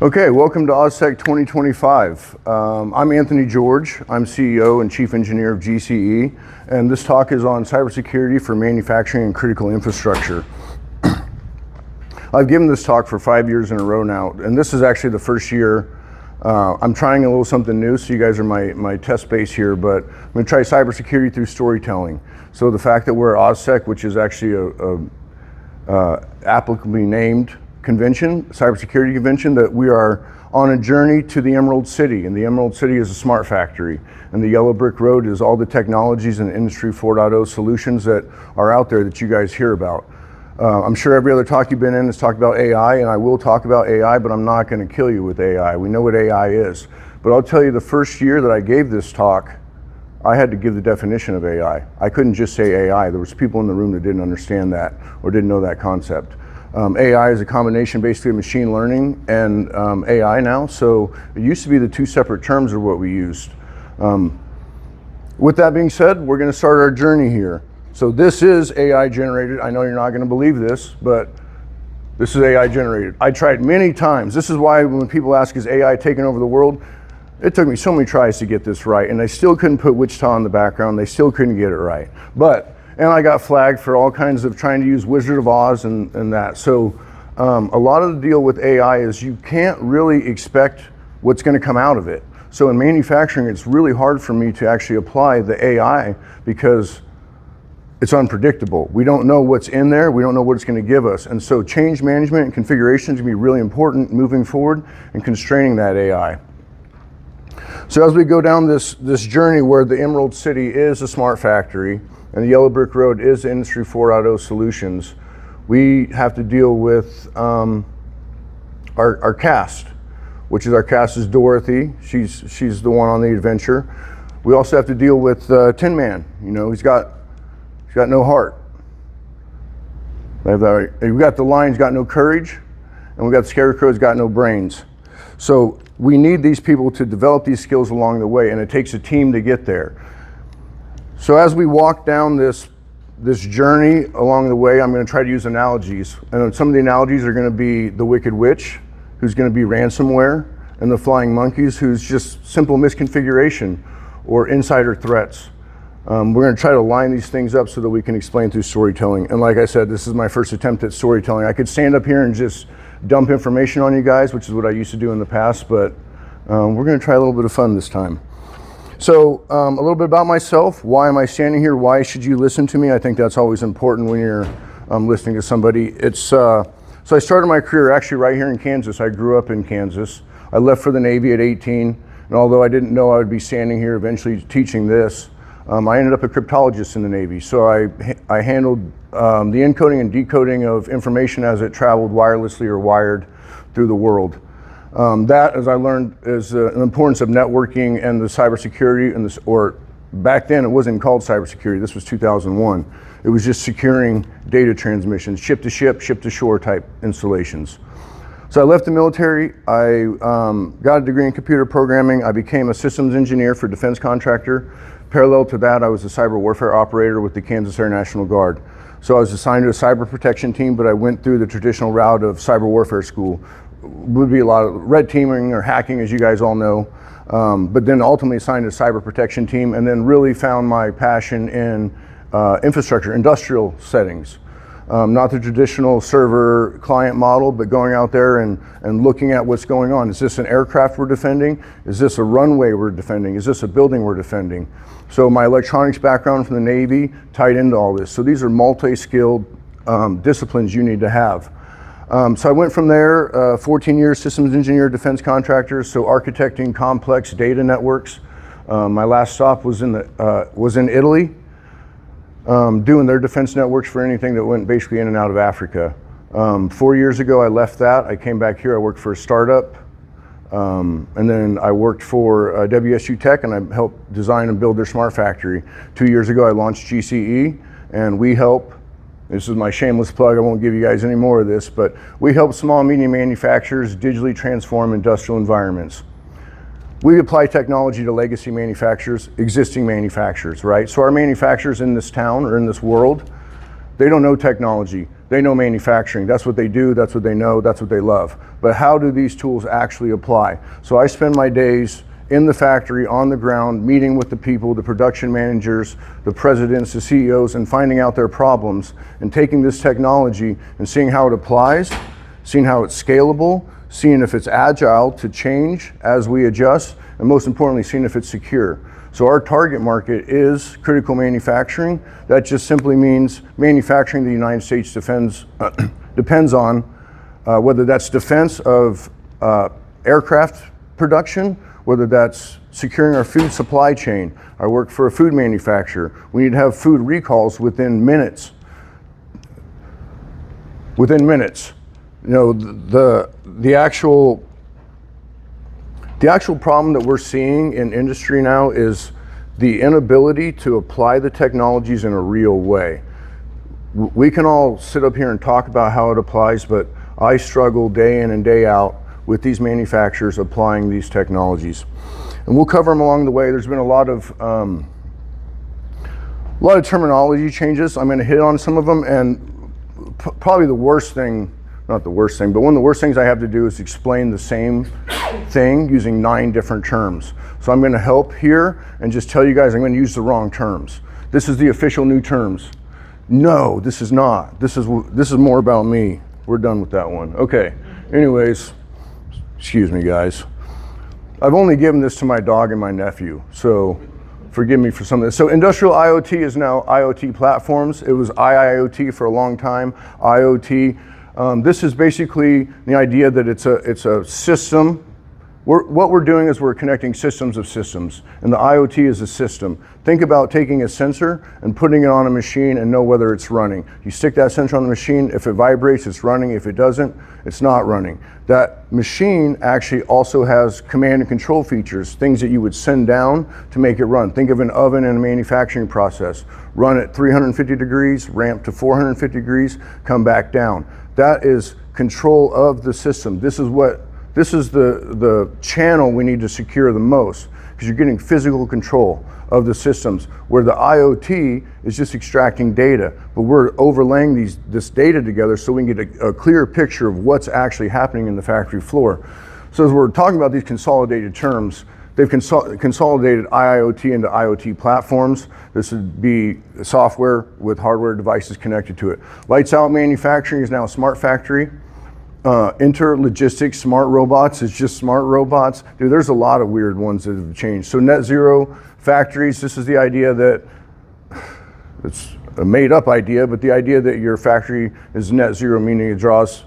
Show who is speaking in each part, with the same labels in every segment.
Speaker 1: Okay, welcome to Ozsec 2025. I'm Anthony George. I'm CEO and Chief Engineer of GCE, and this talk is on cybersecurity for manufacturing and critical infrastructure. I've given this talk for 5 years in a row now, and this is actually the first year. I'm trying a little something new, so you guys are my test base here, but I'm going to try cybersecurity through storytelling. So the fact that we're Ozsec, which is actually a applicably named convention, cybersecurity convention, that we are on a journey to the Emerald City, and the Emerald City is a smart factory, and the yellow brick road is all the technologies and Industry 4.0 solutions that are out there that you guys hear about. I'm sure every other talk you've been in has talked about AI, and I will talk about AI, but I'm not going to kill you with AI. We know what AI is. But I'll tell you, the first year that I gave this talk, I had to give the definition of AI. I couldn't just say AI. There was people in the room that didn't understand that or didn't know that concept. AI is a combination basically of machine learning and AI now. So it used to be the two separate terms of what we used. With that being said, we're going to start our journey here. So this is AI generated. I know you're not going to believe this, but this is AI generated. I tried many times. This is why when people ask, is AI taking over the world? It took me so many tries to get this right, and I still couldn't put Wichita in the background. They still couldn't get it right. And I got flagged for all kinds of trying to use Wizard of Oz and that. So a lot of the deal with AI is you can't really expect what's going to come out of it. So in manufacturing, it's really hard for me to actually apply the AI because it's unpredictable. We don't know what's in there. We don't know what it's going to give us. And so change management and configuration is going to be really important moving forward and constraining that AI. So as we go down this journey where the Emerald City is a smart factory, and the yellow brick road is Industry 4.0 solutions, we have to deal with our cast, which is our cast is Dorothy. She's the one on the adventure. We also have to deal with Tin Man. You know, he's got no heart. We've got the Lion's got no courage, and we've got the Scarecrow's got no brains. So we need these people to develop these skills along the way, and it takes a team to get there. So as we walk down this journey along the way, I'm going to try to use analogies. And some of the analogies are going to be the Wicked Witch, who's going to be ransomware, and the Flying Monkeys, who's just simple misconfiguration or insider threats. We're going to try to line these things up so that we can explain through storytelling. And like I said, this is my first attempt at storytelling. I could stand up here and just dump information on you guys, which is what I used to do in the past, but we're going to try a little bit of fun this time. So a little bit about myself. Why am I standing here? Why should you listen to me? I think that's always important when you're listening to somebody. So I started my career actually right here in Kansas. I grew up in Kansas. I left for the Navy at 18, and although I didn't know I would be standing here eventually teaching this, I ended up a cryptologist in the Navy. So I handled the encoding and decoding of information as it traveled wirelessly or wired through the world. That, as I learned, is the importance of networking and the cybersecurity, or back then it wasn't called cybersecurity, this was 2001. It was just securing data transmissions, ship to ship, ship to shore type installations. So I left the military, I got a degree in computer programming, I became a systems engineer for defense contractor. Parallel to that, I was a cyber warfare operator with the Kansas Air National Guard. So I was assigned to a cyber protection team, but I went through the traditional route of cyber warfare school. Would be a lot of red teaming or hacking, as you guys all know, but then ultimately assigned a cyber protection team, and then really found my passion in infrastructure, industrial settings. Not the traditional server client model, but going out there and looking at what's going on. Is this an aircraft we're defending? Is this a runway we're defending? Is this a building we're defending? So my electronics background from the Navy tied into all this. So these are multi-skilled disciplines you need to have. So I went from there, 14 years systems engineer, defense contractor, so architecting complex data networks. My last stop was in Italy, doing their defense networks for anything that went basically in and out of Africa. 4 years ago, I left that. I came back here. I worked for a startup, and then I worked for WSU Tech, and I helped design and build their smart factory. 2 years ago, I launched GCE, and we help. This is my shameless plug. I won't give you guys any more of this, but we help small and medium manufacturers digitally transform industrial environments. We apply technology to legacy manufacturers, existing manufacturers, right? So our manufacturers in this town or in this world, they don't know technology. they know manufacturing. That's what they do, that's what they know, that's what they love. But how do these tools actually apply? So I spend my days in the factory, on the ground, meeting with the people, the production managers, the presidents, the CEOs, and finding out their problems, and taking this technology and seeing how it applies, seeing how it's scalable, seeing if it's agile to change as we adjust, and most importantly, seeing if it's secure. So our target market is critical manufacturing. That just simply means manufacturing the United States depends on, whether that's defense of aircraft production, whether that's securing our food supply chain. I work for a food manufacturer. We need to have food recalls within minutes. Within minutes. You know, the actual problem that we're seeing in industry now is the inability to apply the technologies in a real way. We can all sit up here and talk about how it applies, but I struggle day in and day out with these manufacturers applying these technologies. And we'll cover them along the way. There's been a lot of terminology changes. I'm gonna hit on some of them, and probably the worst thing, not the worst thing, but one of the worst things I have to do is explain the same thing using 9 different terms. So I'm gonna help here and just tell you guys I'm gonna use the wrong terms. This is the official new terms. No, this is not. This is more about me. We're done with that one. Okay, anyways, excuse me guys. I've only given this to my dog and my nephew, so forgive me for some of this. So industrial IoT is now IoT platforms. It was IIoT for a long time, IoT. This is basically the idea that it's a system. What we're doing is we're connecting systems of systems, and the IoT is a system. Think about taking a sensor and putting it on a machine and know whether it's running. You stick that sensor on the machine, if it vibrates, it's running. If it doesn't, it's not running. That machine actually also has command and control features, things that you would send down to make it run. Think of an oven in a manufacturing process. Run at 350 degrees, ramp to 450 degrees, come back down. That is control of the system. This is the channel we need to secure the most, because you're getting physical control of the systems, where the IoT is just extracting data, but we're overlaying this data together so we can get a clear picture of what's actually happening in the factory floor. So as we're talking about these consolidated terms, they've consolidated IIoT into IoT platforms. This would be software with hardware devices connected to it. Lights out manufacturing is now a smart factory. Interlogistics, smart robots is just smart robots. Dude, there's a lot of weird ones that have changed. So net zero factories, this is the idea that, it's a made up idea, but the idea that your factory is net zero, meaning it draws,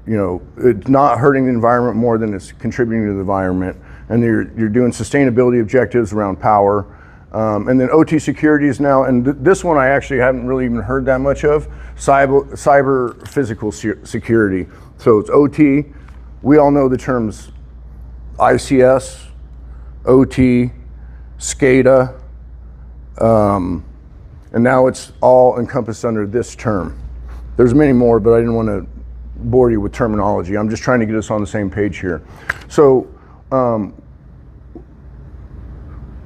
Speaker 1: you know, it's not hurting the environment more than it's contributing to the environment. And you're doing sustainability objectives around power. And then OT security is now, and this one I actually haven't really even heard that much of, cyber physical security. So it's OT, we all know the terms ICS, OT, SCADA, and now it's all encompassed under this term. There's many more, but I didn't want to bore you with terminology. I'm just trying to get us on the same page here. So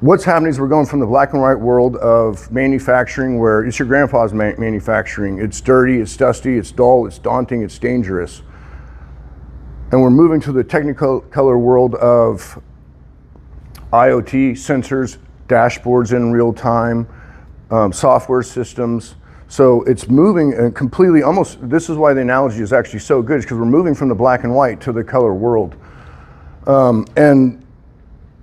Speaker 1: what's happening is we're going from the black and white world of manufacturing, where it's your grandpa's manufacturing. It's dirty, it's dusty, it's dull, it's daunting, it's dangerous. And we're moving to the technicolor world of IoT, sensors, dashboards in real time, software systems. So it's moving completely, almost, this is why the analogy is actually so good, because we're moving from the black and white to the color world. And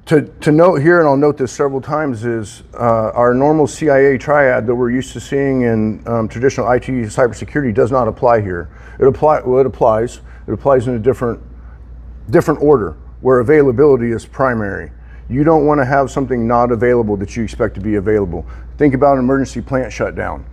Speaker 1: to note here, and I'll note this several times, is our normal CIA triad that we're used to seeing in traditional IT cybersecurity does not apply here. It applies in a different order, where availability is primary. You don't want to have something not available that you expect to be available. Think about an emergency plant shutdown.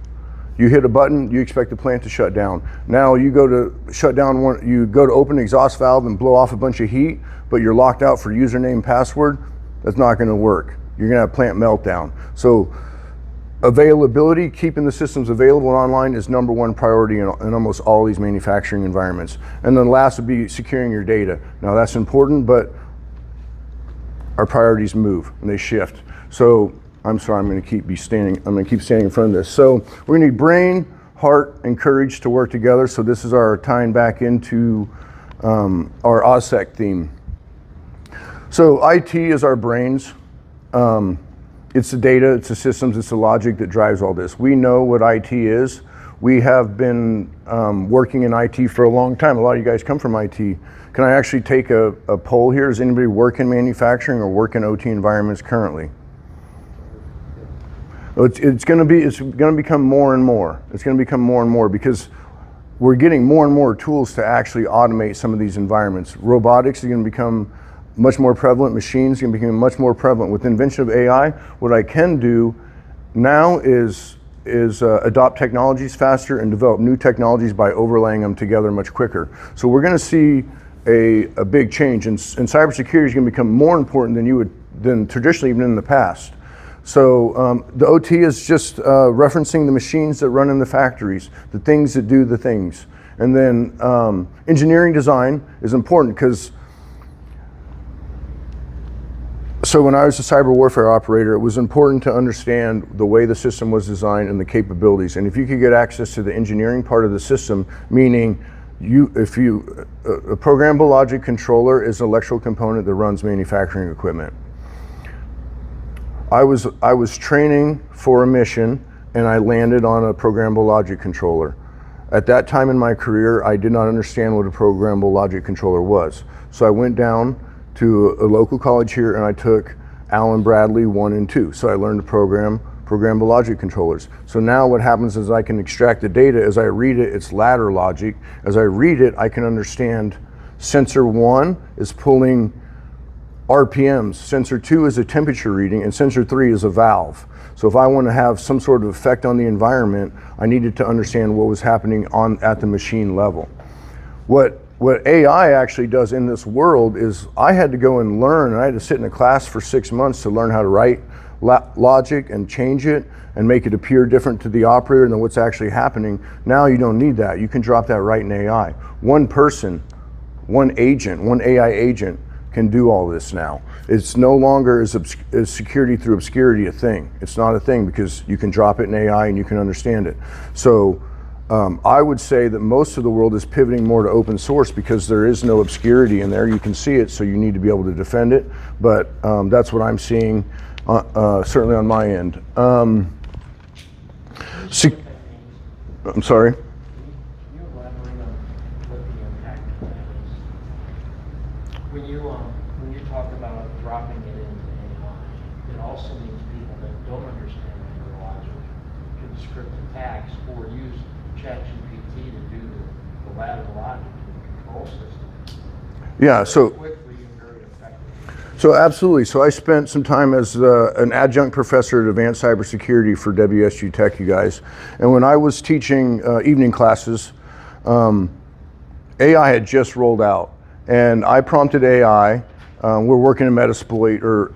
Speaker 1: You hit a button, you expect the plant to shut down. Now you go to shut down one, you go to open an exhaust valve and blow off a bunch of heat, but you're locked out for username and password. That's not going to work. You're going to have plant meltdown. So availability, keeping the systems available and online, is number one priority in almost all these manufacturing environments. And then last would be securing your data. Now that's important, but our priorities move and they shift. So I'm sorry, I'm going to keep standing in front of this. So we're going to need brain, heart and courage to work together. So this is our tying back into our Ozsec theme. So IT is our brains. It's the data, it's the systems, it's the logic that drives all this. We know what IT is. We have been working in IT for a long time. A lot of you guys come from IT. Can I actually take a poll here? Does anybody work in manufacturing or work in OT environments currently? It's going to become more and more. It's going to become more and more because we're getting more and more tools to actually automate some of these environments. Robotics is going to become much more prevalent. Machines are going to become much more prevalent. With the invention of AI, what I can do now is adopt technologies faster and develop new technologies by overlaying them together much quicker. So we're going to see a big change, and cybersecurity is going to become more important than traditionally even in the past. So the OT is just referencing the machines that run in the factories, the things that do the things. And then engineering design is important because so when I was a cyber warfare operator, it was important to understand the way the system was designed and the capabilities. And if you could get access to the engineering part of the system, meaning a programmable logic controller is an electrical component that runs manufacturing equipment. I was training for a mission and I landed on a programmable logic controller. At that time in my career, I did not understand what a programmable logic controller was. So I went down to a local college here and I took Allen Bradley 1 and 2. So I learned to program programmable logic controllers. So now what happens is I can extract the data. As I read it, it's ladder logic. As I read it, I can understand sensor 1 is pulling RPMs, sensor 2 is a temperature reading, and sensor 3 is a valve. So if I want to have some sort of effect on the environment, I needed to understand what was happening at the machine level. What AI actually does in this world is I had to go and learn, and I had to sit in a class for 6 months to learn how to write logic and change it and make it appear different to the operator than what's actually happening. Now you don't need that. You can drop that right in AI. One person, one agent, one AI agent can do all this now. It's no longer is security through obscurity a thing. It's not a thing because you can drop it in AI and you can understand it. So I would say that most of the world is pivoting more to open source because there is no obscurity in there. You can see it, so you need to be able to defend it. But that's what I'm seeing, certainly on my end. I'm sorry?
Speaker 2: When you talk about dropping it into AI, it also means people that don't understand the logic can script attacks or use ChatGPT to do the ladder logic in the control system.
Speaker 1: Yeah, so
Speaker 2: Quickly and very effectively.
Speaker 1: So absolutely. So I spent some time as an adjunct professor at Advanced Cybersecurity for WSU Tech, you guys. And when I was teaching evening classes, AI had just rolled out. And I prompted AI. We're working in Metasploit, or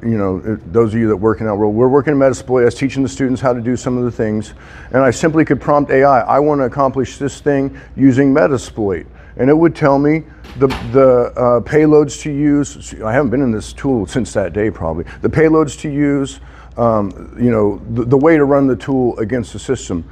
Speaker 1: those of you that work in that world, we're working in Metasploit. I was teaching the students how to do some of the things, and I simply could prompt AI. I want to accomplish this thing using Metasploit, and it would tell me the payloads to use. I haven't been in this tool since that day, probably. The payloads to use, the way to run the tool against the system.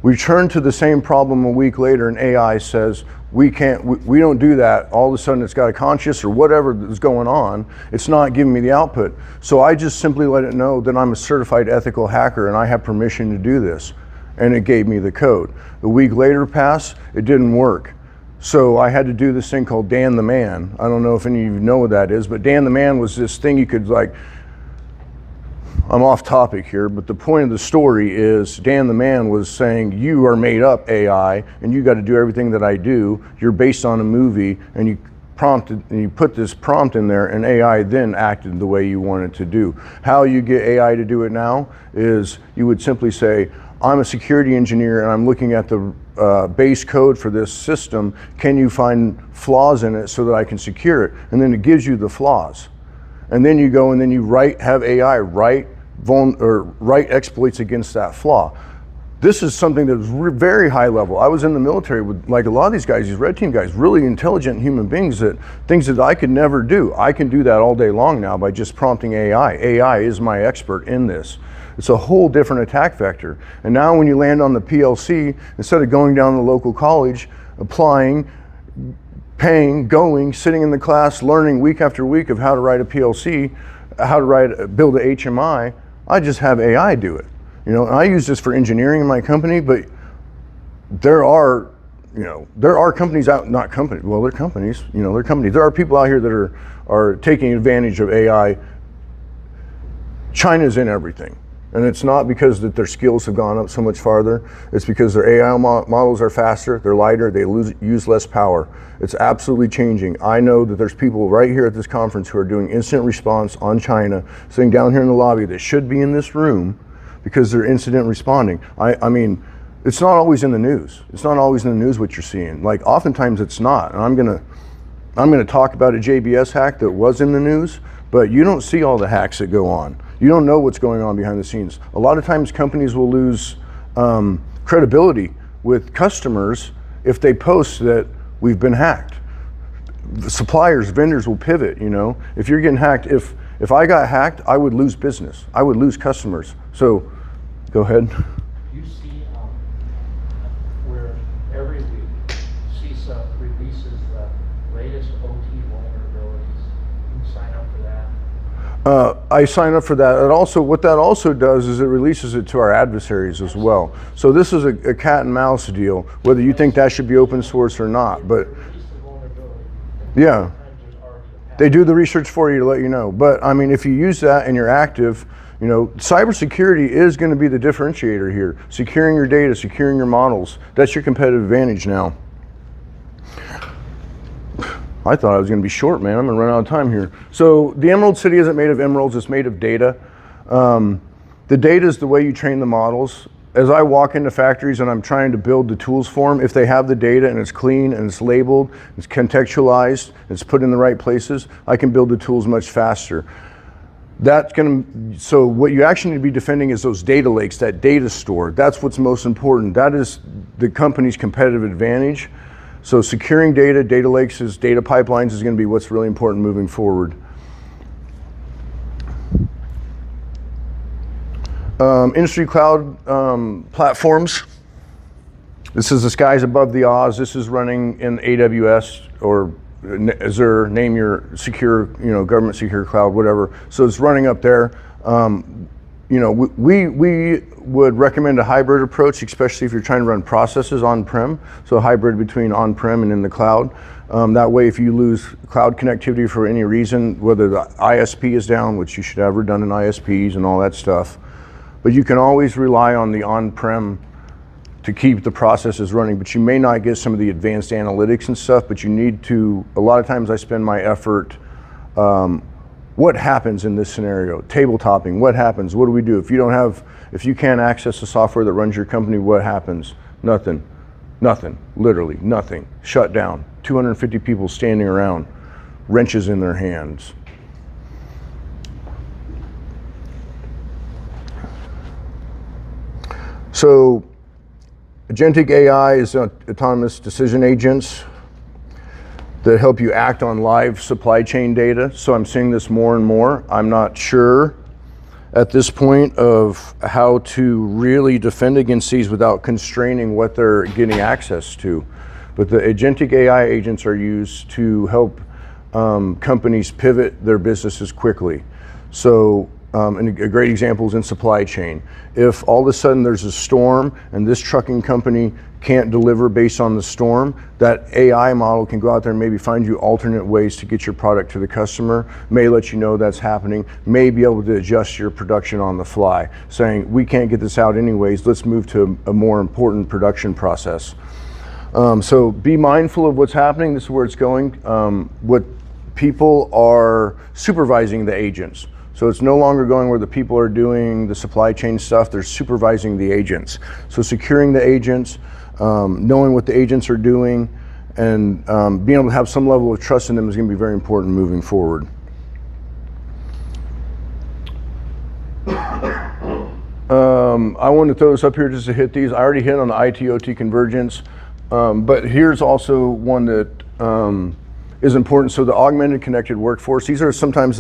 Speaker 1: We turn to the same problem a week later, and AI says, we don't do that. All of a sudden it's got a conscience or whatever is going on. It's not giving me the output. So I just simply let it know that I'm a certified ethical hacker and I have permission to do this. And it gave me the code. The week later passed, it didn't work. So I had to do this thing called Dan the Man. I don't know if any of you know what that is, but Dan the Man was this thing you could I'm off topic here, but the point of the story is Dan the Man was saying, you are made up AI and you got to do everything that I do. You're based on a movie, and you put this prompt in there, and AI then acted the way you wanted to do. How you get AI to do it now is you would simply say, I'm a security engineer and I'm looking at the base code for this system. Can you find flaws in it so that I can secure it? And then it gives you the flaws. And then you go and then you have AI write exploits against that flaw. This is something that was very high level. I was in the military with a lot of these guys, these red team guys, really intelligent human beings, things that I could never do. I can do that all day long now by just prompting AI. AI is my expert in this. It's a whole different attack vector. And now when you land on the PLC, instead of going down to the local college, applying, paying, going, sitting in the class, learning week after week of how to write a PLC, how to build a HMI, I just have AI do it. You know, and I use this for engineering in my company, but there are companies out, not companies, well, they're companies, they're companies. There are people out here that are taking advantage of AI. China's in everything. And it's not because that their skills have gone up so much farther. It's because their AI models are faster, they're lighter, they use less power. It's absolutely changing. I know that there's people right here at this conference who are doing incident response on China, sitting down here in the lobby that should be in this room because they're incident responding. I mean, it's not always in the news. It's not always in the news what you're seeing. Like, oftentimes it's not. And I'm gonna talk about a JBS hack that was in the news, but you don't see all the hacks that go on. You don't know what's going on behind the scenes. A lot of times companies will lose credibility with customers if they post that we've been hacked. The suppliers, vendors will pivot, If you're getting hacked, if I got hacked, I would lose business. I would lose customers. So, go ahead.
Speaker 2: You see where every week CISA releases the latest OT vulnerabilities. You sign up for that?
Speaker 1: I sign up for that. And also, what that also does is it releases it to our adversaries as well. So this is a cat and mouse deal, whether you think that should be open source or not. But yeah, they do the research for you to let you know. But I mean, if you use that and you're active, cybersecurity is going to be the differentiator here. Securing your data, securing your models, that's your competitive advantage now. I thought I was going to be short, man. I'm going to run out of time here. So the Emerald City isn't made of emeralds, it's made of data. The data is the way you train the models. As I walk into factories and I'm trying to build the tools for them, if they have the data and it's clean and it's labeled, it's contextualized, it's put in the right places, I can build the tools much faster. So what you actually need to be defending is those data lakes, that data store. That's what's most important. That is the company's competitive advantage. So securing data, data lakes, data pipelines is going to be what's really important moving forward. Industry cloud platforms. This is the skies above the Oz. This is running in AWS or Azure, name your secure, government secure cloud, whatever. So it's running up there. We would recommend a hybrid approach, especially if you're trying to run processes on-prem. So a hybrid between on-prem and in the cloud. That way, if you lose cloud connectivity for any reason, whether the ISP is down, which you should have redundant ISPs and all that stuff, but you can always rely on the on-prem to keep the processes running, but you may not get some of the advanced analytics and stuff, but you need to, a lot of times I spend my effort, what happens in this scenario? Tabletopping, what happens? What do we do? If you can't access the software that runs your company, what happens? Nothing, literally nothing. Shut down, 250 people standing around, wrenches in their hands. So, agentic AI is autonomous decision agents that help you act on live supply chain data. So I'm seeing this more and more. I'm not sure at this point of how to really defend against these without constraining what they're getting access to. But the agentic AI agents are used to help companies pivot their businesses quickly. So, and a great example is in supply chain. If all of a sudden there's a storm and this trucking company can't deliver based on the storm, that AI model can go out there and maybe find you alternate ways to get your product to the customer, may let you know that's happening, may be able to adjust your production on the fly, saying, we can't get this out anyways, let's move to a more important production process. So be mindful of what's happening. This is where it's going. What people are supervising the agents. So it's no longer going where the people are doing the supply chain stuff, they're supervising the agents. So securing the agents, knowing what the agents are doing, and being able to have some level of trust in them is going to be very important moving forward. I wanted to throw this up here just to hit these. I already hit on the IOT convergence, but here's also one that is important. So the augmented connected workforce, these are sometimes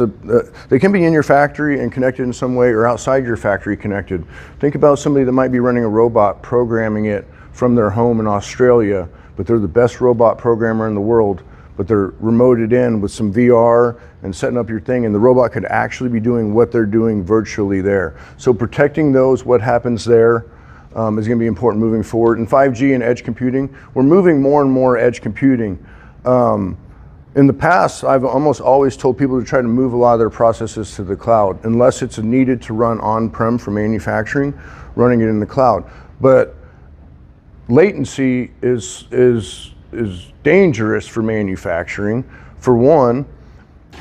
Speaker 1: they can be in your factory and connected in some way, or outside your factory connected. Think about somebody that might be running a robot, programming it from their home in Australia, but they're the best robot programmer in the world, but they're remoted in with some VR and setting up your thing, and the robot could actually be doing what they're doing virtually there. So protecting those, what happens there, is going to be important moving forward. And 5G and edge computing, we're moving more and more edge computing. In the past, I've almost always told people to try to move a lot of their processes to the cloud, unless it's needed to run on-prem for manufacturing, running it in the cloud. But latency is dangerous for manufacturing, for one,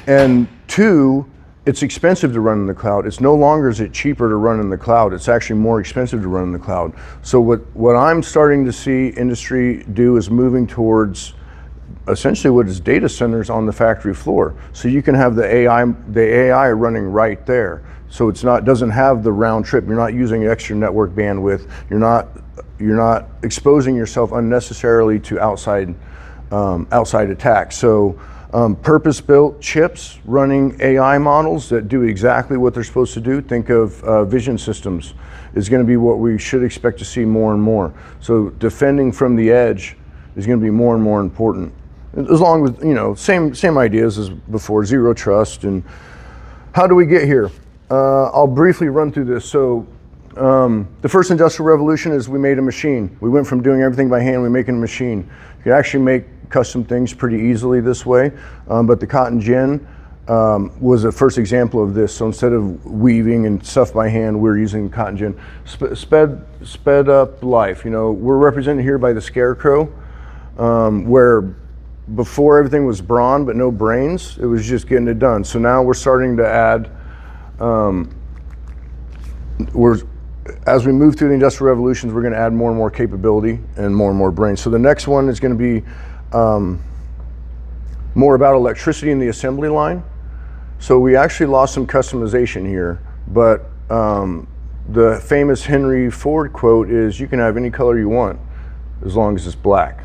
Speaker 1: and two, it's expensive to run in the cloud. It's no longer is it cheaper to run in the cloud, it's actually more expensive to run in the cloud. So what I'm starting to see industry do is moving towards essentially what is data centers on the factory floor. So you can have the AI running right there. So it's not, doesn't have the round trip. You're not using extra network bandwidth. You're not exposing yourself unnecessarily to outside attacks. So purpose-built chips running AI models that do exactly what they're supposed to do. Think of vision systems is going to be what we should expect to see more and more. So defending from the edge is going to be more and more important. As long with, same ideas as before, zero trust. And how do we get here? I'll briefly run through this. So the first industrial revolution is we made a machine. We went from doing everything by hand, we making a machine. You can actually make custom things pretty easily this way, but the cotton gin was the first example of this. So instead of weaving and stuff by hand, we're using cotton gin. Sped up life. We're represented here by the scarecrow, where before everything was brawn but no brains. It was just getting it done. So now we're starting to add, as we move through the industrial revolutions, we're going to add more and more capability and more brains. So the next one is going to be more about electricity in the assembly line. So we actually lost some customization here, but the famous Henry Ford quote is, you can have any color you want as long as it's black.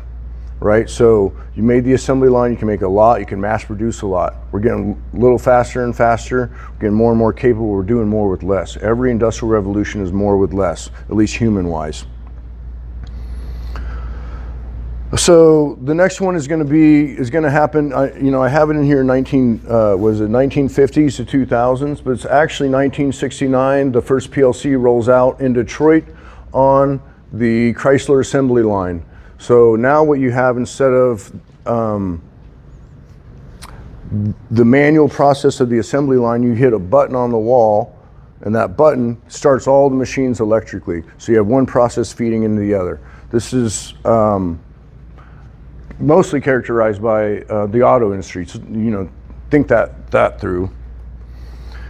Speaker 1: Right? So you made the assembly line, you can make a lot, you can mass produce a lot. We're getting a little faster and faster, we're getting more and more capable, we're doing more with less. Every industrial revolution is more with less, at least human-wise. So the next one is going to happen, I have it in here 1950s to 2000s, but it's actually 1969, the first PLC rolls out in Detroit on the Chrysler assembly line. So now what you have, instead of the manual process of the assembly line, you hit a button on the wall, and that button starts all the machines electrically. So you have one process feeding into the other. This is mostly characterized by the auto industry. So, think that through.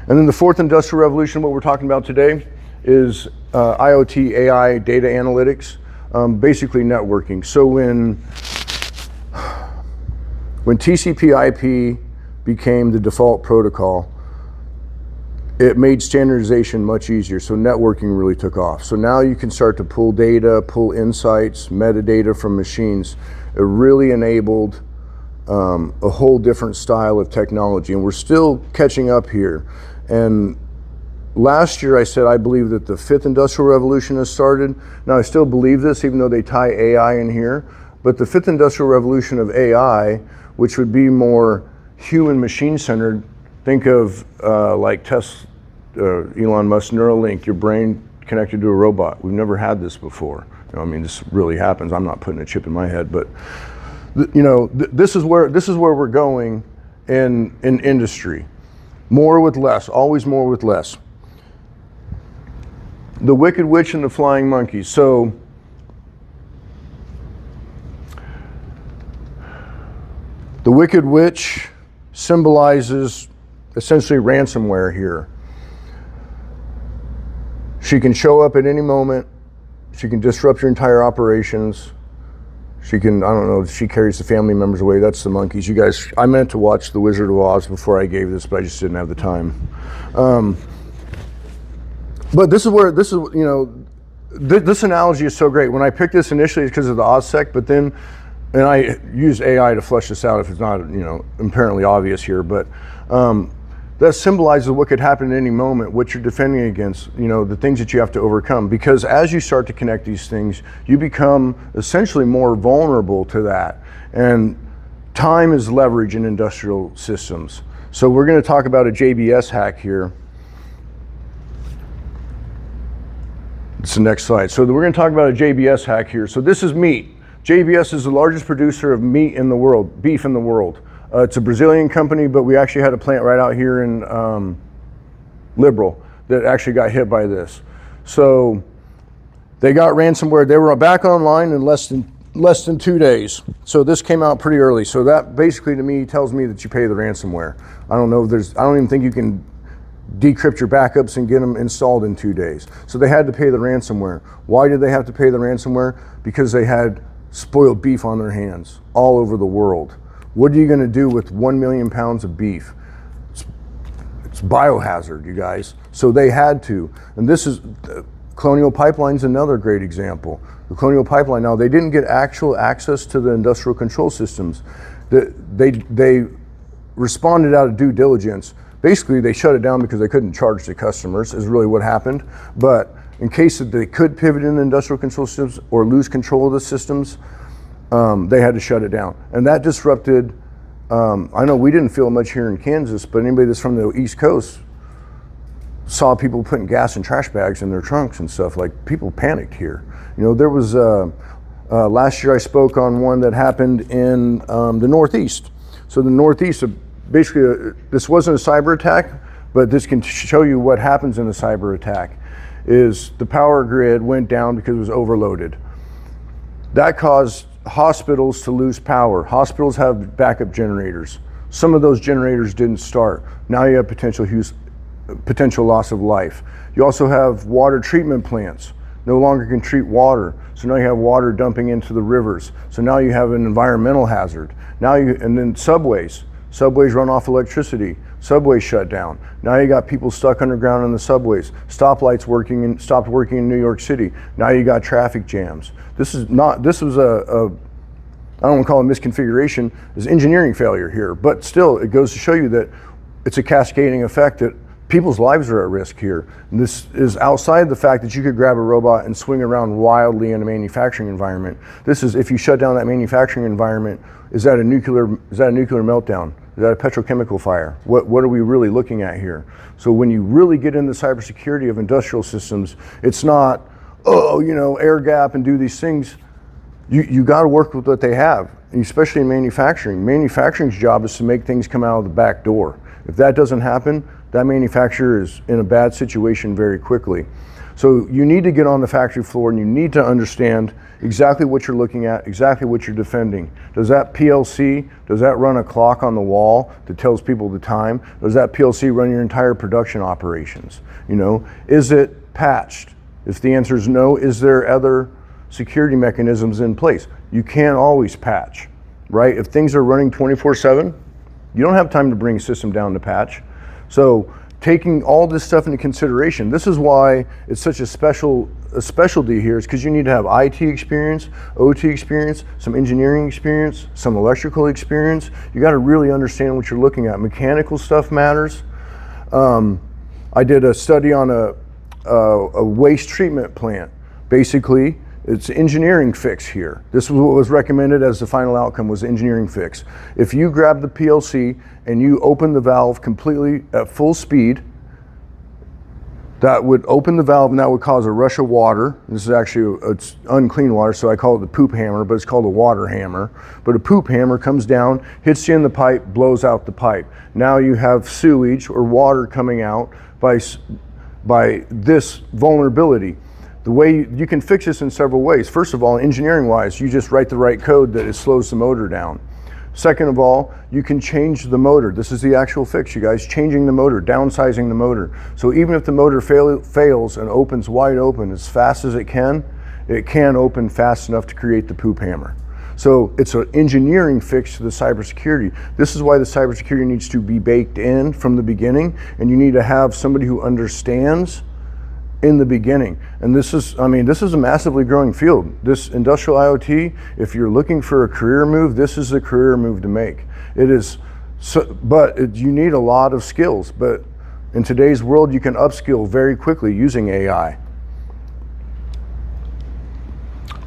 Speaker 1: And then the fourth industrial revolution, what we're talking about today, is IOT, AI, data analytics. Basically networking. So when TCP/IP became the default protocol, it made standardization much easier. So networking really took off. So now you can start to pull data, pull insights, metadata from machines. It really enabled a whole different style of technology, and we're still catching up here. And last year I said I believe that the fifth industrial revolution has started. Now I still believe this, even though they tie AI in here, but the fifth industrial revolution of AI, which would be more human machine centered, think of like Tesla, Elon Musk Neuralink, your brain connected to a robot. We've never had this before. This really happens. I'm not putting a chip in my head, but this is where we're going in industry. More with less, always more with less. The Wicked Witch and the Flying Monkey. So the Wicked Witch symbolizes essentially ransomware here. She can show up at any moment. She can disrupt your entire operations. She can, she carries the family members away. That's the monkeys. You guys, I meant to watch The Wizard of Oz before I gave this, but I just didn't have the time. But this analogy is so great. When I picked this initially, it's because of the Ozsec, but then and I use AI to flesh this out if it's not, apparently obvious here, but that symbolizes what could happen at any moment, what you're defending against, the things that you have to overcome. Because as you start to connect these things, you become essentially more vulnerable to that. And time is leverage in industrial systems. So we're going to talk about a JBS hack here. It's the next slide. So we're going to talk about a JBS hack here. So this is meat. JBS is the largest producer of meat in the world, beef in the world. It's a Brazilian company, but we actually had a plant right out here in Liberal that actually got hit by this. So they got ransomware. They were back online in less than 2 days. So this came out pretty early. So that basically to me tells me that you pay the ransomware. I don't even think you can decrypt your backups and get them installed in 2 days. So they had to pay the ransomware. Why did they have to pay the ransomware? Because they had spoiled beef on their hands all over the world. What are you going to do with 1 million pounds of beef? It's biohazard, you guys. So they had to. And this is, Colonial Pipeline's another great example. The Colonial Pipeline, now they didn't get actual access to the industrial control systems. They responded out of due diligence. Basically, they shut it down because they couldn't charge the customers, is really what happened. But in case that they could pivot in the industrial control systems or lose control of the systems, they had to shut it down. And that disrupted, I know we didn't feel much here in Kansas, but anybody that's from the East Coast saw people putting gas in trash bags in their trunks and stuff. Like, people panicked here. There was, last year I spoke on one that happened in the Northeast. So the Northeast, basically, this wasn't a cyber attack, but this can show you what happens in a cyber attack. Is the power grid went down because it was overloaded. That caused hospitals to lose power. Hospitals have backup generators. Some of those generators didn't start. Now you have potential loss of life. You also have water treatment plants. No longer can treat water. So now you have water dumping into the rivers. So now you have an environmental hazard. And then subways. Subways run off electricity. Subways shut down. Now you got people stuck underground in the subways. Stoplights stopped working in New York City. Now you got traffic jams. This was I don't want to call it misconfiguration, it's engineering failure here. But still, it goes to show you that it's a cascading effect that people's lives are at risk here. And this is outside the fact that you could grab a robot and swing around wildly in a manufacturing environment. This is if you shut down that manufacturing environment, is that a nuclear meltdown? Is that a petrochemical fire? What are we really looking at here? So when you really get into cybersecurity of industrial systems, it's not, air gap and do these things. You got to work with what they have, especially in manufacturing. Manufacturing's job is to make things come out of the back door. If that doesn't happen, that manufacturer is in a bad situation very quickly. So you need to get on the factory floor and you need to understand exactly what you're looking at, exactly what you're defending. Does that PLC, does that run a clock on the wall that tells people the time? Does that PLC run your entire production operations? Is it patched? If the answer is no, is there other security mechanisms in place? You can't always patch, right? If things are running 24/7, you don't have time to bring a system down to patch. So taking all this stuff into consideration, this is why it's such a specialty here, is because you need to have IT experience, OT experience, some engineering experience, some electrical experience. You got to really understand what you're looking at. Mechanical stuff matters. I did a study on a waste treatment plant. Basically, it's engineering fix here. This was what was recommended as the final outcome, was engineering fix. If you grab the PLC and you open the valve completely at full speed, that would open the valve and that would cause a rush of water. This is actually, it's unclean water, so I call it the poop hammer, but it's called a water hammer. But a poop hammer comes down, hits you in the pipe, blows out the pipe. Now you have sewage or water coming out by this vulnerability. The way you can fix this in several ways. First of all, engineering wise, you just write the right code that it slows the motor down. Second of all, you can change the motor. This is the actual fix, you guys, changing the motor, downsizing the motor. So even if the motor fails and opens wide open as fast as it can open fast enough to create the poop hammer. So it's an engineering fix to the cybersecurity. This is why the cybersecurity needs to be baked in from the beginning, and you need to have somebody who understands in the beginning. And this is a massively growing field. This industrial IoT, if you're looking for a career move, this is a career move to make. It is, you need a lot of skills, but in today's world, you can upskill very quickly using AI.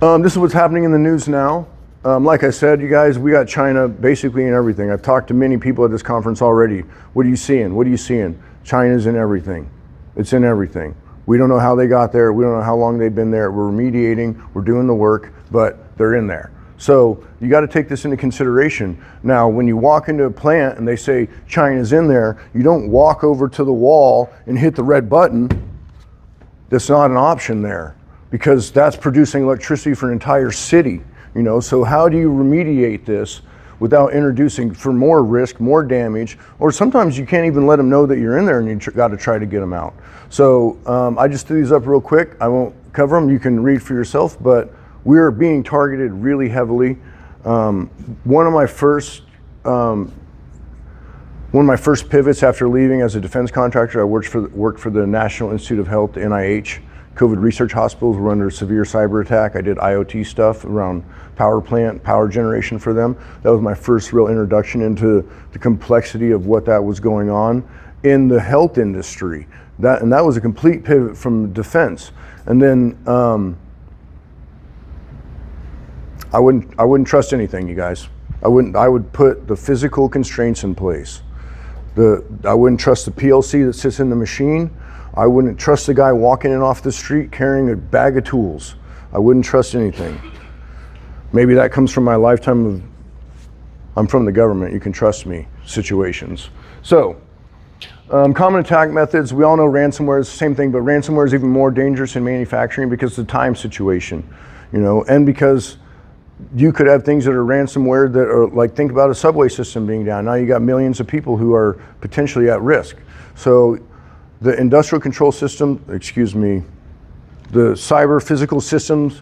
Speaker 1: This is what's happening in the news now. Like I said, you guys, we got China basically in everything. I've talked to many people at this conference already. What are you seeing? What are you seeing? China's in everything. It's in everything. We don't know how they got there. We don't know how long they've been there. We're remediating, we're doing the work, but they're in there. So you got to take this into consideration. Now, when you walk into a plant and they say China's in there, you don't walk over to the wall and hit the red button. That's not an option there, because that's producing electricity for an entire city. You know, so how do you remediate this without introducing for more risk, more damage, or sometimes you can't even let them know that you're in there and you got to try to get them out. So I just threw these up real quick. I won't cover them. You can read for yourself, but we're being targeted really heavily. One of my first pivots after leaving as a defense contractor, I worked for the National Institute of Health, NIH. COVID research hospitals were under severe cyber attack. I did IOT stuff around power plant, power generation for them. That was my first real introduction into the complexity of what that was going on in the health industry. That was a complete pivot from defense. And then I wouldn't trust anything, you guys. I would put the physical constraints in place. I wouldn't trust the PLC that sits in the machine. I wouldn't trust the guy walking in off the street carrying a bag of tools. I wouldn't trust anything. Maybe that comes from my lifetime of, I'm from the government, you can trust me, situations. So, common attack methods, we all know ransomware is the same thing, but ransomware is even more dangerous in manufacturing because of the time situation, you know, and because you could have things that are ransomware that are like, think about a subway system being down. Now you got millions of people who are potentially at risk. So the industrial control system, the cyber physical systems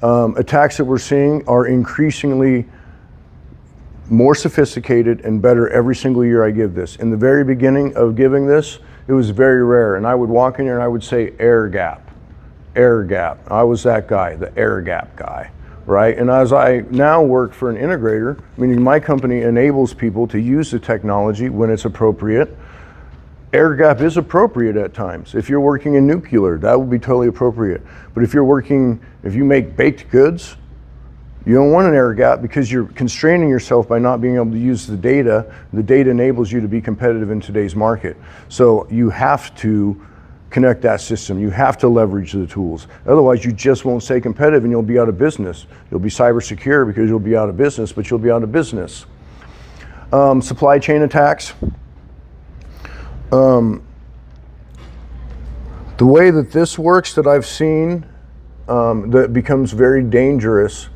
Speaker 1: attacks that we're seeing are increasingly more sophisticated and better every single year I give this. In the very beginning of giving this, it was very rare, and I would walk in here and I would say air gap. I was that guy, the air gap guy, right? And as I now work for an integrator, meaning my company enables people to use the technology when it's appropriate. Air gap is appropriate at times. If you're working in nuclear, that would be totally appropriate. But if you make baked goods, you don't want an air gap because you're constraining yourself by not being able to use the data. The data enables you to be competitive in today's market. So you have to connect that system. You have to leverage the tools. Otherwise, you just won't stay competitive and you'll be out of business. You'll be cyber secure because you'll be out of business, but you'll be out of business. Supply chain attacks. The way that this works that I've seen that becomes very dangerous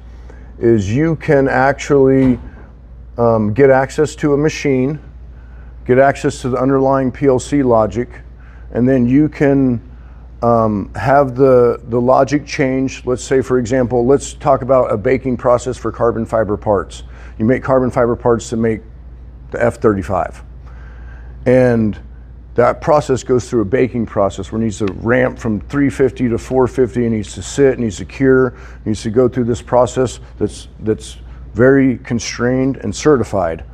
Speaker 1: is you can actually get access to a machine, get access to the underlying PLC logic, and then you can have the logic change. Let's say, for example, let's talk about a baking process for carbon fiber parts. You make carbon fiber parts to make the F-35. And that process goes through a baking process where it needs to ramp from 350 to 450. It needs to sit, it needs to cure, it needs to go through this process that's very constrained and certified.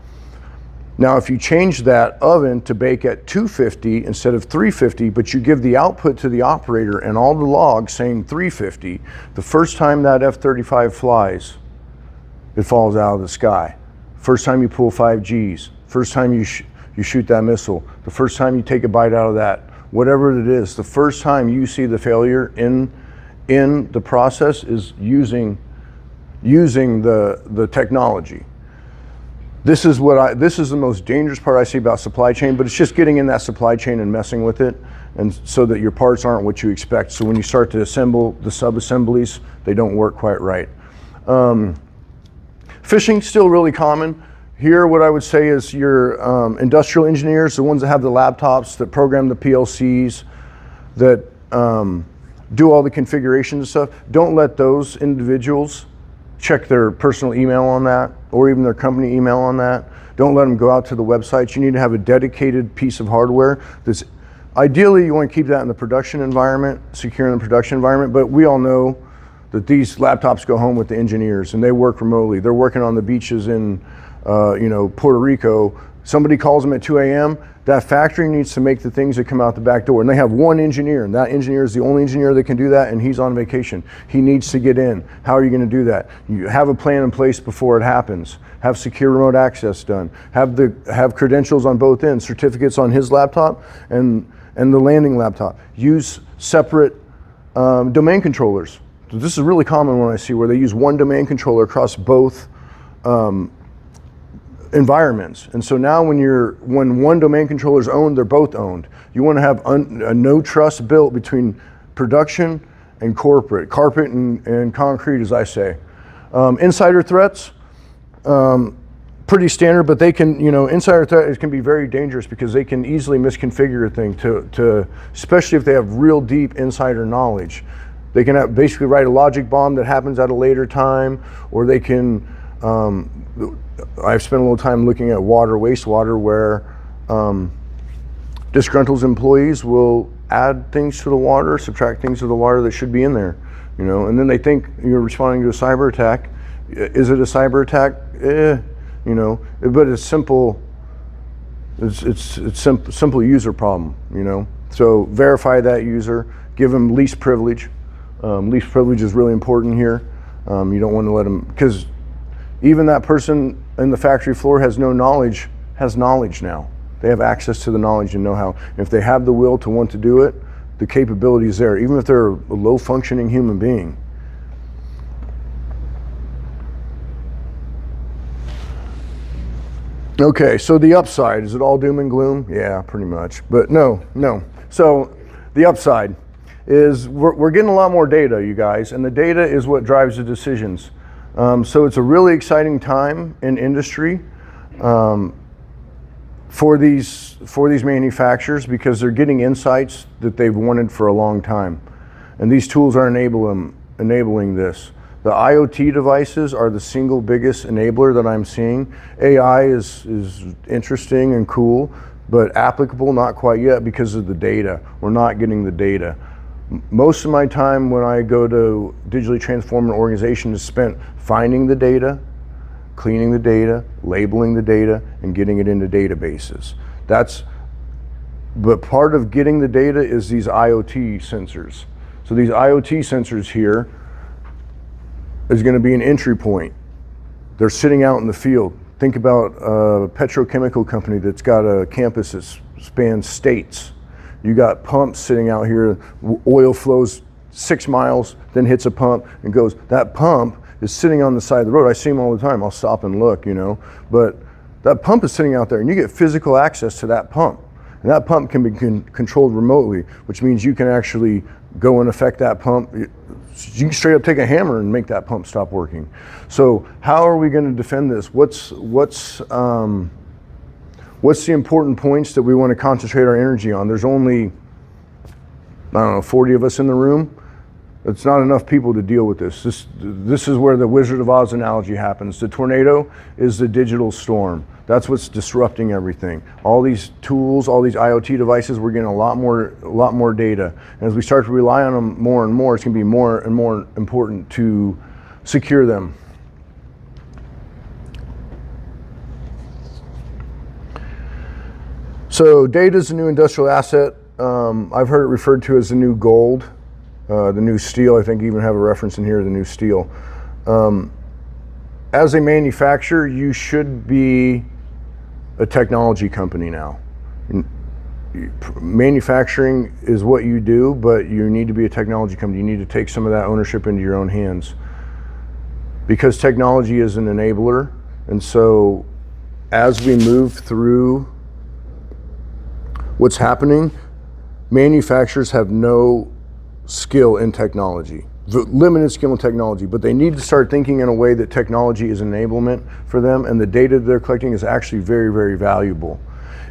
Speaker 1: Now, if you change that oven to bake at 250 instead of 350, but you give the output to the operator and all the logs saying 350, the first time that F-35 flies, it falls out of the sky. First time you pull 5Gs, first time you shoot that missile, the first time you take a bite out of that, whatever it is, the first time you see the failure in the process is using the technology. This is the most dangerous part I see about supply chain, but it's just getting in that supply chain and messing with it, and so that your parts aren't what you expect. So when you start to assemble the sub-assemblies, they don't work quite right. Phishing's still really common. Here, what I would say is your industrial engineers, the ones that have the laptops, that program the PLCs, that do all the configurations and stuff, don't let those individuals check their personal email on that, or even their company email on that. Don't let them go out to the websites. You need to have a dedicated piece of hardware that's Ideally, you want to keep that in the production environment, secure in the production environment, but we all know that these laptops go home with the engineers and they work remotely. They're working on the beaches in Puerto Rico. Somebody calls them at 2 a.m. That factory needs to make the things that come out the back door. And they have one engineer, and that engineer is the only engineer that can do that, and he's on vacation. He needs to get in. How are you going to do that? You have a plan in place before it happens. Have secure remote access done. Have credentials on both ends, certificates on his laptop and the landing laptop. Use separate domain controllers. So this is really common when I see where they use one domain controller across both environments. And so now when one domain controller is owned, they're both owned. You want to have a no trust built between production and corporate, carpet and concrete, as I say. Insider threats, pretty standard, but they can, insider threats can be very dangerous because they can easily misconfigure a thing to especially if they have real deep insider knowledge. They can basically write a logic bomb that happens at a later time, or they can, I've spent a little time looking at wastewater, where disgruntled employees will add things to the water, subtract things to the water that should be in there, and then they think you're responding to a cyber attack. Is it a cyber attack? But it's simple. It's simple user problem, So verify that user, give them least privilege. Least privilege is really important here. You don't want to let them, because even that person in the factory floor has knowledge now. They have access to the knowledge and know-how. If they have the will to want to do it, the capability is there, even if they're a low-functioning human being. Okay, so the upside, is it all doom and gloom? Yeah, pretty much, but no. So the upside is we're getting a lot more data, you guys, and the data is what drives the decisions. So it's a really exciting time in industry for these manufacturers, because they're getting insights that they've wanted for a long time, and these tools are enabling this. The IoT devices are the single biggest enabler that I'm seeing. AI is interesting and cool, but applicable not quite yet because of the data. We're not getting the data. Most of my time when I go to digitally transform an organization is spent finding the data, cleaning the data, labeling the data, and getting it into databases. But part of getting the data is these IoT sensors. So these IoT sensors here is going to be an entry point. They're sitting out in the field. Think about a petrochemical company that's got a campus that spans states. You got pumps sitting out here, oil flows 6 miles, then hits a pump and goes. That pump is sitting on the side of the road. I see them all the time. I'll stop and look, but that pump is sitting out there, and you get physical access to that pump. And that pump can be controlled remotely, which means you can actually go and affect that pump. You can straight up take a hammer and make that pump stop working. So how are we going to defend this? What's the important points that we want to concentrate our energy on? There's only, 40 of us in the room. It's not enough people to deal with this. This is where the Wizard of Oz analogy happens. The tornado is the digital storm. That's what's disrupting everything. All these tools, all these IoT devices, we're getting a lot more data. And as we start to rely on them more and more, it's going to be more and more important to secure them. So data is the new industrial asset. I've heard it referred to as the new gold, the new steel. I think you even have a reference in here, the new steel. As a manufacturer, you should be a technology company now. Manufacturing is what you do, but you need to be a technology company. You need to take some of that ownership into your own hands, because technology is an enabler. And so as we move through what's happening, manufacturers have no skill in technology, limited skill in technology, but they need to start thinking in a way that technology is enablement for them, and the data they're collecting is actually very, very valuable.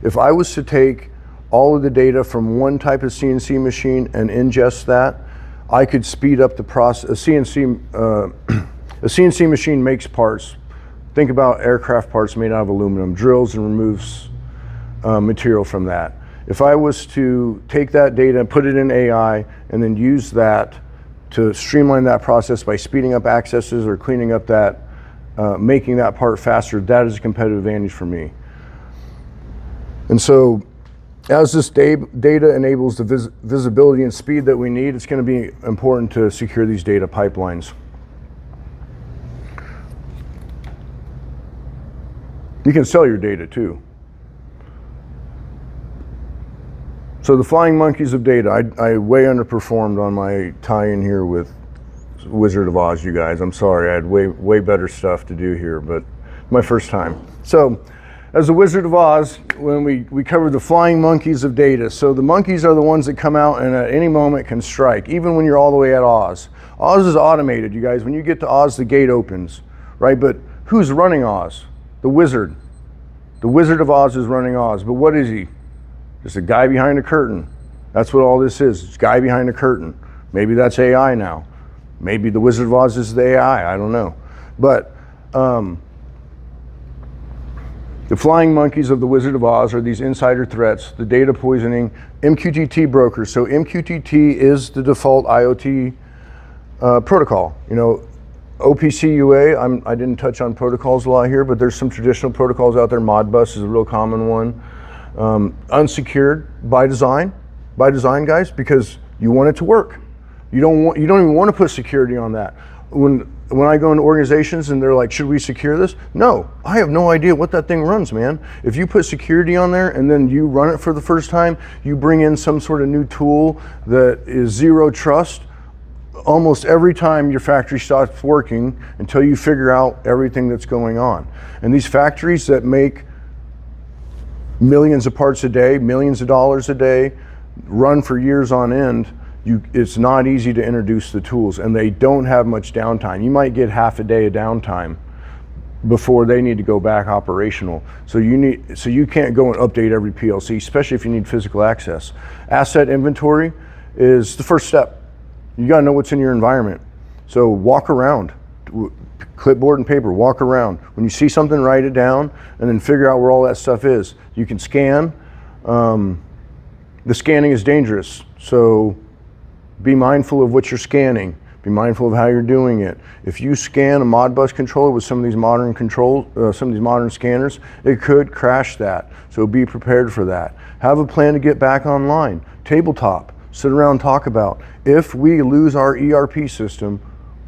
Speaker 1: If I was to take all of the data from one type of CNC machine and ingest that, I could speed up the process. A CNC machine makes parts. Think about aircraft parts made out of aluminum, drills and removes material from that. If I was to take that data and put it in AI and then use that to streamline that process by speeding up accesses or cleaning up that, making that part faster, that is a competitive advantage for me. And so as this data enables the visibility and speed that we need, it's going to be important to secure these data pipelines. You can sell your data too. So the flying monkeys of data, I way underperformed on my tie-in here with Wizard of Oz, you guys. I'm sorry, I had way better stuff to do here, but my first time. So as the Wizard of Oz, when we covered the flying monkeys of data, so the monkeys are the ones that come out and at any moment can strike, even when you're all the way at Oz. Oz is automated, you guys. When you get to Oz, the gate opens, right? But who's running Oz? The wizard. The Wizard of Oz is running Oz, but what is he? Just a guy behind a curtain. That's what all this is. It's a guy behind a curtain. Maybe that's AI now. Maybe the Wizard of Oz is the AI, I don't know. But the flying monkeys of the Wizard of Oz are these insider threats, the data poisoning, MQTT brokers. So MQTT is the default IoT protocol. You know, OPC UA, I didn't touch on protocols a lot here, but there's some traditional protocols out there. Modbus is a real common one. Unsecured by design, guys, because you want it to work. You don't even want to put security on that. When I go into organizations and they're like, should we secure this? No, I have no idea what that thing runs, man. If you put security on there and then you run it for the first time, you bring in some sort of new tool that is zero trust, almost every time your factory stops working until you figure out everything that's going on. And these factories that make millions of parts a day, millions of dollars a day, run for years on end, it's not easy to introduce the tools, and they don't have much downtime. You might get half a day of downtime before they need to go back operational. So you can't go and update every PLC, especially if you need physical access. Asset inventory is the first step. You gotta know what's in your environment. So walk around, clipboard and paper, walk around. When you see something, write it down, and then figure out where all that stuff is. You can scan. The scanning is dangerous, so be mindful of what you're scanning. Be mindful of how you're doing it. If you scan a Modbus controller with some of these modern scanners, it could crash that. So be prepared for that. Have a plan to get back online. Tabletop, sit around and talk about, if we lose our ERP system,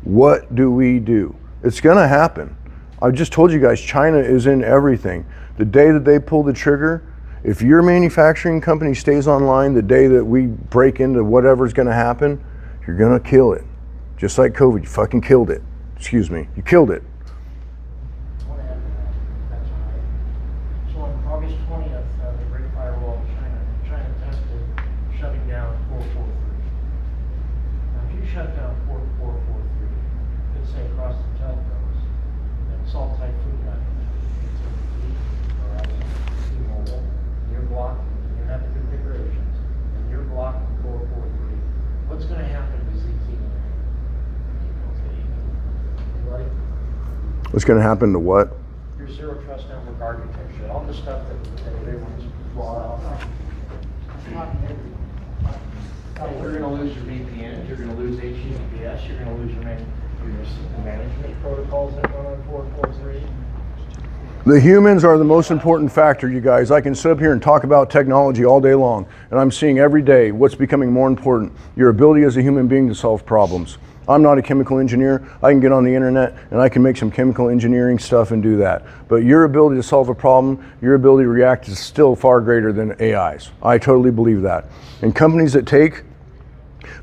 Speaker 1: what do we do? It's gonna happen. I just told you guys, China is in everything. The day that they pull the trigger, if your manufacturing company stays online, the day that we break into whatever's gonna happen, you're gonna kill it. Just like COVID, you fucking killed it. Excuse me, you killed it.
Speaker 2: I want to add to that. That's all right. So on August 20th, the Great Firewall in China tested shutting down 443. Now, if you shut down 443, let's say across the telcos, and Salt Typhoon got AT&T, Verizon, T-Mobile, and you're blocking, and you have the configurations, and you're blocking 443, what's going to happen to ZTE? Anybody?
Speaker 1: What's gonna happen to what?
Speaker 2: Your zero trust network architecture, all the stuff that everyone's brought up. You're gonna lose your VPNs, you're gonna lose HTTPS, you're gonna lose your management protocols that run on 443.
Speaker 1: The humans are the most important factor, you guys. I can sit up here and talk about technology all day long, and I'm seeing every day what's becoming more important. Your ability as a human being to solve problems. I'm not a chemical engineer. I can get on the internet and I can make some chemical engineering stuff and do that. But your ability to solve a problem, your ability to react is still far greater than AI's. I totally believe that. And companies that take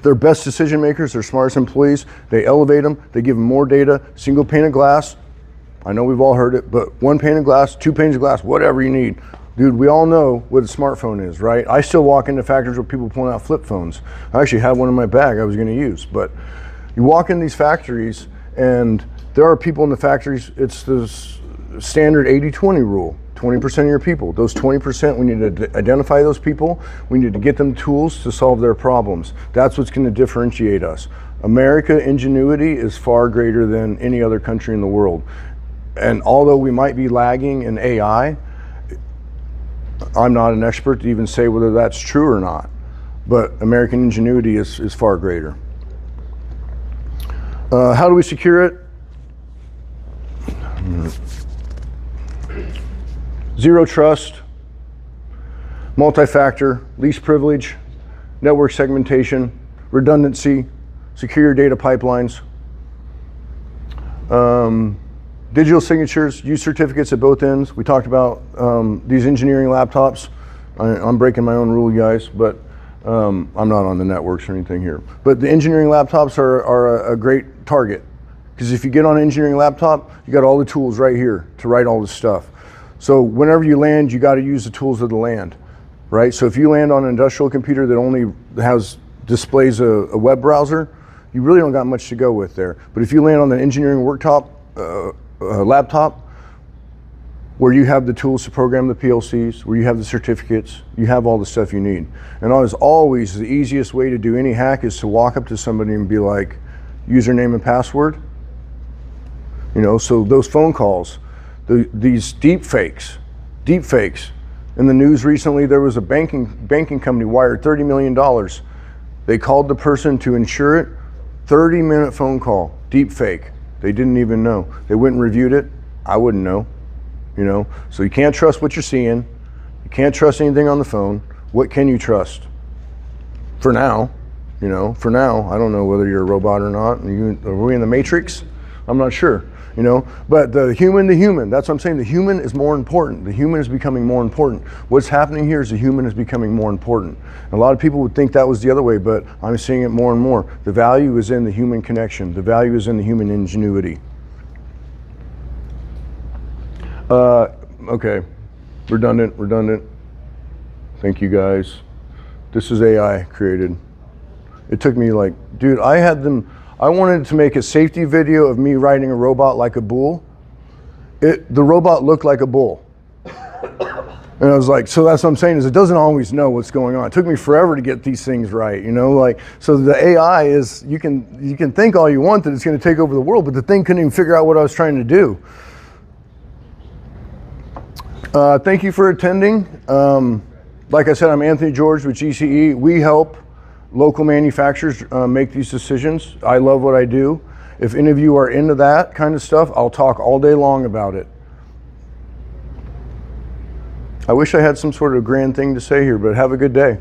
Speaker 1: their best decision makers, their smartest employees, they elevate them, they give them more data, single pane of glass. I know we've all heard it, but one pane of glass, two panes of glass, whatever you need. Dude, we all know what a smartphone is, right? I still walk into factories where people pulling out flip phones. I actually have one in my bag I was gonna use, but you walk in these factories and there are people in the factories, it's the standard 80-20 rule. 20% of your people. Those 20%, we need to identify those people. We need to get them tools to solve their problems. That's what's going to differentiate us. America ingenuity is far greater than any other country in the world. And although we might be lagging in AI, I'm not an expert to even say whether that's true or not, but American ingenuity is far greater. How do we secure it? Zero trust, multi-factor, least privilege, network segmentation, redundancy, secure your data pipelines, digital signatures, use certificates at both ends. We talked about these engineering laptops. I'm breaking my own rule, guys, but I'm not on the networks or anything here. But the engineering laptops are a great target, because if you get on an engineering laptop, you got all the tools right here to write all this stuff. So whenever you land, you got to use the tools of the land, right? So if you land on an industrial computer that only displays a web browser, you really don't got much to go with there. But if you land on the engineering worktop laptop, where you have the tools to program the PLCs, where you have the certificates, you have all the stuff you need. And as always, the easiest way to do any hack is to walk up to somebody and be like, username and password. You know, so those phone calls, these deep fakes. In the news recently, there was a banking company wired $30 million. They called the person to insure it, 30-minute phone call, deep fake. They didn't even know. They went and reviewed it. I wouldn't know, you know? So you can't trust what you're seeing. You can't trust anything on the phone. What can you trust? For now, you know, for now, I don't know whether you're a robot or not. Are we in the Matrix? I'm not sure, you know? But the human, that's what I'm saying. The human is more important. The human is becoming more important. What's happening here is the human is becoming more important. And a lot of people would think that was the other way, but I'm seeing it more and more. The value is in the human connection. The value is in the human ingenuity. Okay, redundant. Thank you guys. This is AI created. It took me like, dude, I wanted to make a safety video of me riding a robot like a bull. The robot looked like a bull. And I was like, so that's what I'm saying, is it doesn't always know what's going on. It took me forever to get these things right, you know, like, so the AI is, you can think all you want that it's going to take over the world, but the thing couldn't even figure out what I was trying to do. Thank you for attending. Like I said, I'm Anthony George with GCE. We help local manufacturers make these decisions. I love what I do. If any of you are into that kind of stuff, I'll talk all day long about it. I wish I had some sort of grand thing to say here, but have a good day.